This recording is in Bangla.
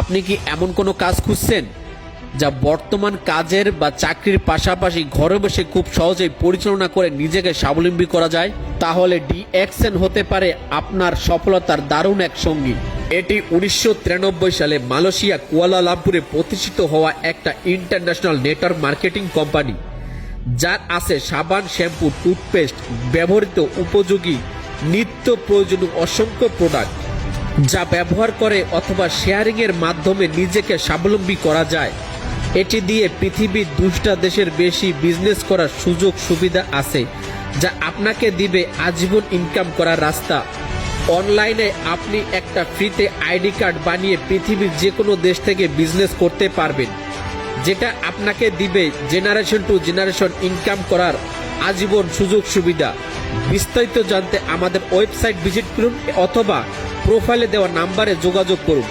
আপনি কি এমন কোনো কাজ খুঁজছেন যা বর্তমান কাজের বা চাকরির পাশাপাশি ঘরে বসে খুব সহজেই পরিচালনা করে নিজেকে স্বাবলম্বী করা যায়? তাহলে ডিএক্সএন হতে পারে আপনার সফলতার দারুণ এক সঙ্গী। এটি 1993 সালে মালয়েশিয়া কুয়ালালামপুরে প্রতিষ্ঠিত হওয়া একটা ইন্টারন্যাশনাল নেটওয়ার্ক মার্কেটিং কোম্পানি, যার আছে সাবান, শ্যাম্পু, টুথপেস্ট, ব্যবহৃত উপযোগী নিত্য প্রয়োজনীয় অসংখ্য প্রোডাক্ট, যা ব্যবহার করে অথবা শেয়ারিং এর মাধ্যমে নিজেকে স্বাবলম্বী করা যায়। এটি দিয়ে পৃথিবীর 2টা দেশের বেশি বিজনেস করার সুযোগ সুবিধা আছে, যা আপনাকে দিবে আজীবন ইনকাম করার রাস্তা। অনলাইনে আপনি একটা ফ্রিতে আইডি কার্ড বানিয়ে পৃথিবীর যে কোনো দেশ থেকে বিজনেস করতে পারবেন, যেটা আপনাকে দিবে জেনারেশন টু জেনারেশন ইনকাম করার আজীবন সুযোগ সুবিধা। বিস্তারিত জানতে আমাদের ওয়েবসাইট ভিজিট করুন অথবা প্রোফাইলে দেওয়া নাম্বারে যোগাযোগ করুন।